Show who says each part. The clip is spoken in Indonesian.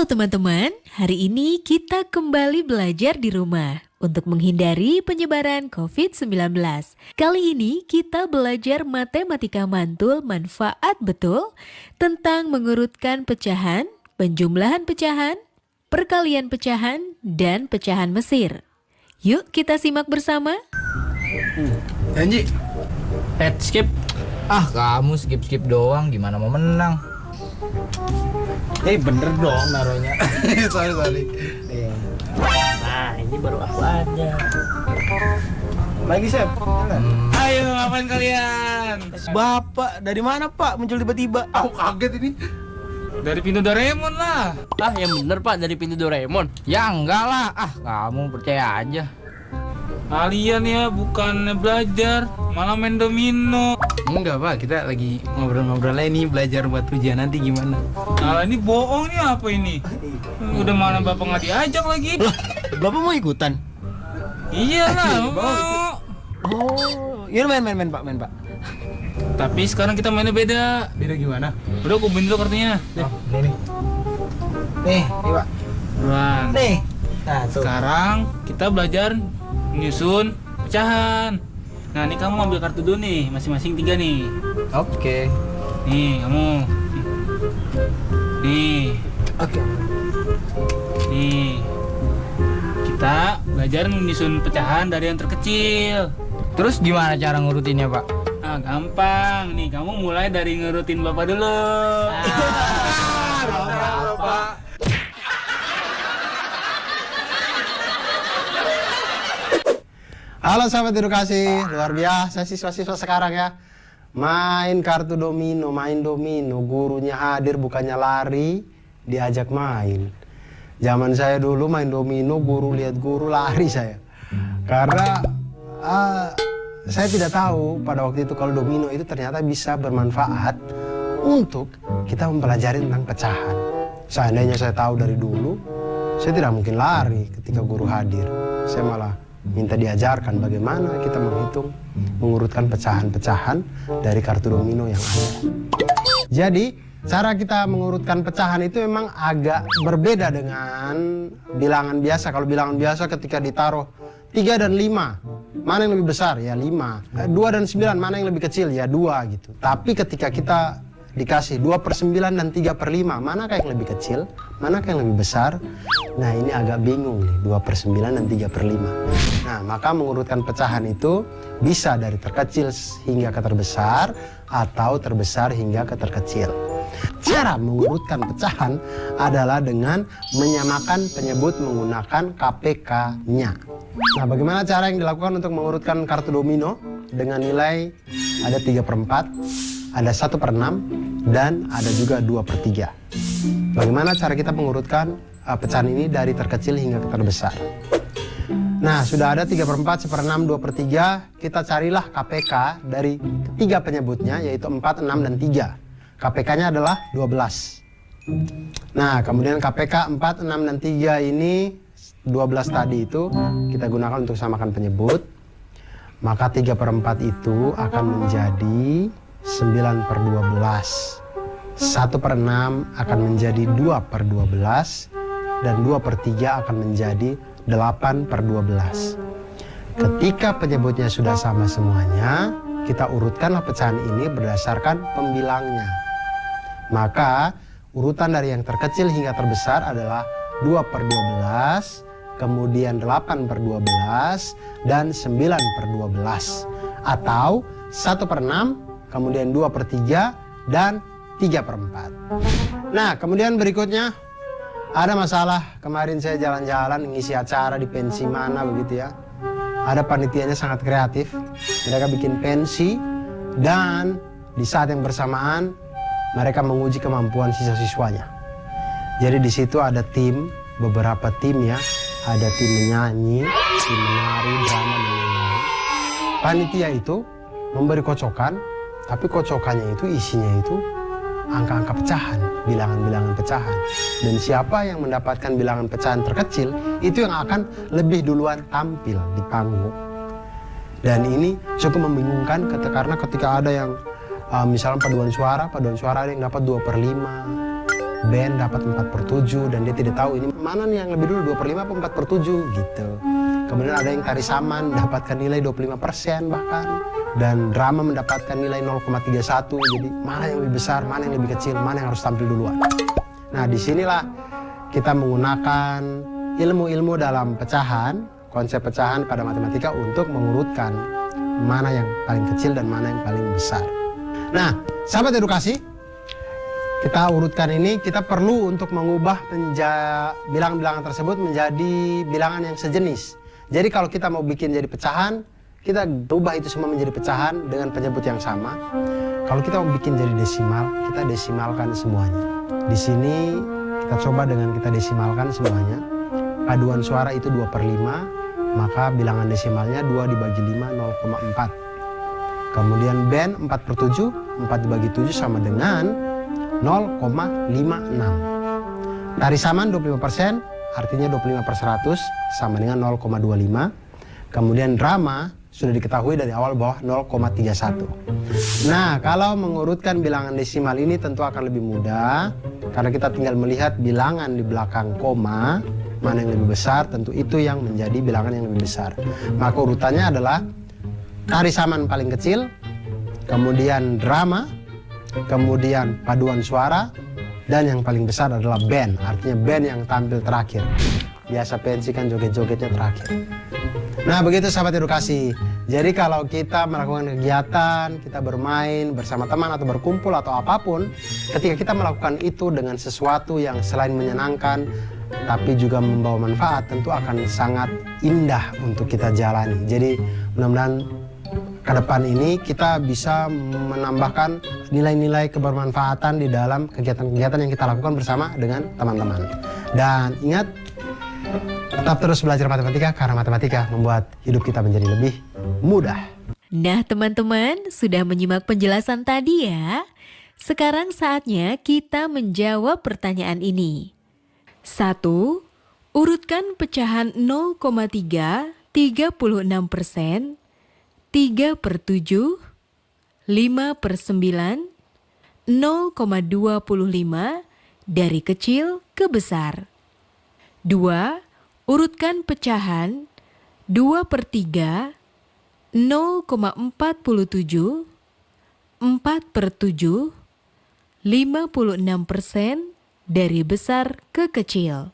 Speaker 1: teman-teman, hari ini kita kembali belajar di rumah untuk menghindari penyebaran COVID-19. Kali ini kita belajar matematika mantul manfaat betul tentang mengurutkan pecahan, penjumlahan pecahan, perkalian pecahan, dan pecahan Mesir. Yuk kita simak bersama.
Speaker 2: Janji.
Speaker 3: Skip. Kamu skip doang, gimana mau menang?
Speaker 2: Bener dong naruhnya. sorry.
Speaker 3: Nah, ini baru aku aja.
Speaker 2: Lagi, Chef.
Speaker 4: Ayo, ngapain kalian?
Speaker 2: Bapak, dari mana Pak muncul tiba-tiba?
Speaker 4: Aku kaget ini. Dari pintu Doraemon lah.
Speaker 3: Yang bener Pak, dari pintu Doraemon. Ya enggak lah, kamu percaya aja.
Speaker 4: Kalian ya bukannya belajar, malah main domino.
Speaker 2: Enggak Pak, kita lagi ngobrol-ngobrol nih, belajar buat ujian nanti gimana.
Speaker 4: Nah, ini bohong nih apa ini? Udah mana bapak nggak diajak lagi?
Speaker 2: Loh, Bapak mau ikutan?
Speaker 4: Iyalah, mau.
Speaker 2: Oh, yaudah main Pak.
Speaker 4: Tapi sekarang kita mainnya beda.
Speaker 2: Beda gimana?
Speaker 4: Udah aku dulu kartunya.
Speaker 2: Nih Pak.
Speaker 4: Buruan.
Speaker 2: Nih. Nah, tuh.
Speaker 4: Sekarang kita belajar menyusun pecahan. Nah, ini kamu ambil kartu dulu nih, masing-masing 3 nih.
Speaker 2: Oke.
Speaker 4: Nih, kamu. Nih.
Speaker 2: Oke.
Speaker 4: Nih. Kita belajar menyusun pecahan dari yang terkecil.
Speaker 3: Terus gimana cara ngurutinnya, Pak?
Speaker 4: Gampang. Nih, kamu mulai dari ngurutin Bapak dulu.
Speaker 2: Bapak. Halo sahabat edukasi, luar biasa siswa-siswa sekarang ya. Main kartu domino, main domino, gurunya hadir bukannya lari, diajak main. Zaman saya dulu main domino, guru lihat guru lari saya. Karena saya tidak tahu pada waktu itu kalau domino itu ternyata bisa bermanfaat untuk kita mempelajari tentang pecahan. Seandainya saya tahu dari dulu, saya tidak mungkin lari ketika guru hadir. Saya malah minta diajarkan bagaimana kita menghitung, mengurutkan pecahan-pecahan dari kartu domino yang ada. Jadi, cara kita mengurutkan pecahan itu memang agak berbeda dengan bilangan biasa. Kalau bilangan biasa ketika ditaruh 3 dan 5, mana yang lebih besar? Ya 5. 2 dan 9, mana yang lebih kecil? Ya 2 gitu. Tapi ketika kita dikasih 2/9 dan 3/5, manakah yang lebih kecil, manakah yang lebih besar? Nah, ini agak bingung nih, 2/9 dan 3/5. Nah, maka mengurutkan pecahan itu bisa dari terkecil hingga ke terbesar atau terbesar hingga ke terkecil. Cara mengurutkan pecahan adalah dengan menyamakan penyebut menggunakan KPK-nya. Nah, bagaimana cara yang dilakukan untuk mengurutkan kartu domino dengan nilai ada 3/4, ada 1/6, dan ada juga 2/3. Bagaimana cara kita mengurutkan pecahan ini dari terkecil hingga ke terbesar? Nah, sudah ada 3/4, 1/6, 2/3. Kita carilah KPK dari ketiga penyebutnya, yaitu 4, 6, dan 3. KPK-nya adalah 12. Nah, kemudian KPK 4, 6, dan 3 ini 12 tadi itu kita gunakan untuk samakan penyebut. Maka 3/4 itu akan menjadi 9/12. 1/6 akan menjadi 2/12, dan 2/3 akan menjadi 8/12. Ketika penyebutnya sudah sama semuanya, kita urutkanlah pecahan ini berdasarkan pembilangnya. Maka urutan dari yang terkecil hingga terbesar adalah 2/12, kemudian 8/12, dan 9/12. Atau 1/6, kemudian 2/3, dan 3/4. Nah, kemudian berikutnya ada masalah. Kemarin saya jalan-jalan ngisi acara di pensi mana begitu ya. Ada panitianya sangat kreatif. Mereka bikin pensi dan di saat yang bersamaan mereka menguji kemampuan siswa-siswanya. Jadi di situ ada tim, beberapa tim ya. Ada tim menyanyi, tim menari, drama, dan lain-lain. Panitia itu memberi kocokan, tapi kocokannya itu isinya itu angka-angka pecahan, bilangan-bilangan pecahan. Dan siapa yang mendapatkan bilangan pecahan terkecil, itu yang akan lebih duluan tampil di panggung. Dan ini cukup membingungkan karena ketika ada yang misalnya paduan suara ada yang dapat 2/5, Ben dapat 4/7 dan dia tidak tahu ini mana nih yang lebih dulu 2/5 apa 4/7 gitu. Kemudian ada yang tari saman mendapatkan nilai 25% bahkan, dan drama mendapatkan nilai 0,31. Jadi mana yang lebih besar, mana yang lebih kecil, mana yang harus tampil duluan. Nah disinilah kita menggunakan ilmu-ilmu dalam pecahan, konsep pecahan pada matematika untuk mengurutkan mana yang paling kecil dan mana yang paling besar. Nah, sahabat edukasi, kita urutkan ini, kita perlu untuk mengubah bilangan-bilangan tersebut menjadi bilangan yang sejenis. Jadi kalau kita mau bikin jadi pecahan, kita rubah itu semua menjadi pecahan dengan penyebut yang sama. Kalau kita mau bikin jadi desimal, kita desimalkan semuanya. Di sini kita coba dengan kita desimalkan semuanya. Paduan suara itu 2/5, maka bilangan desimalnya 2 dibagi 5, 0,4. Kemudian Ben 4/7, 4 dibagi 7 sama dengan 0,56. Tari saman 25%, artinya 25/100 sama dengan 0,25. Kemudian drama sudah diketahui dari awal bahwa 0,31. Nah, kalau mengurutkan bilangan desimal ini tentu akan lebih mudah, karena kita tinggal melihat bilangan di belakang koma, mana yang lebih besar, tentu itu yang menjadi bilangan yang lebih besar. Maka urutannya adalah tari saman paling kecil, kemudian drama, kemudian paduan suara, dan yang paling besar adalah band, artinya band yang tampil terakhir. Biasa pensi kan joget-jogetnya terakhir. Nah begitu sahabat edukasi. Jadi kalau kita melakukan kegiatan, kita bermain bersama teman atau berkumpul atau apapun, ketika kita melakukan itu dengan sesuatu yang selain menyenangkan, tapi juga membawa manfaat, tentu akan sangat indah untuk kita jalani. Jadi mudah-mudahan ke depan ini kita bisa menambahkan nilai-nilai kebermanfaatan di dalam kegiatan-kegiatan yang kita lakukan bersama dengan teman-teman. Dan ingat, tetap terus belajar matematika karena matematika membuat hidup kita menjadi lebih mudah.
Speaker 1: Nah teman-teman, sudah menyimak penjelasan tadi ya? Sekarang saatnya kita menjawab pertanyaan ini. 1. Urutkan pecahan 0,3, 36%, 3/7, 5/9, 0,25 dari kecil ke besar. 2. Urutkan pecahan 2/3, 0,47, 4/7, 56% dari besar ke kecil.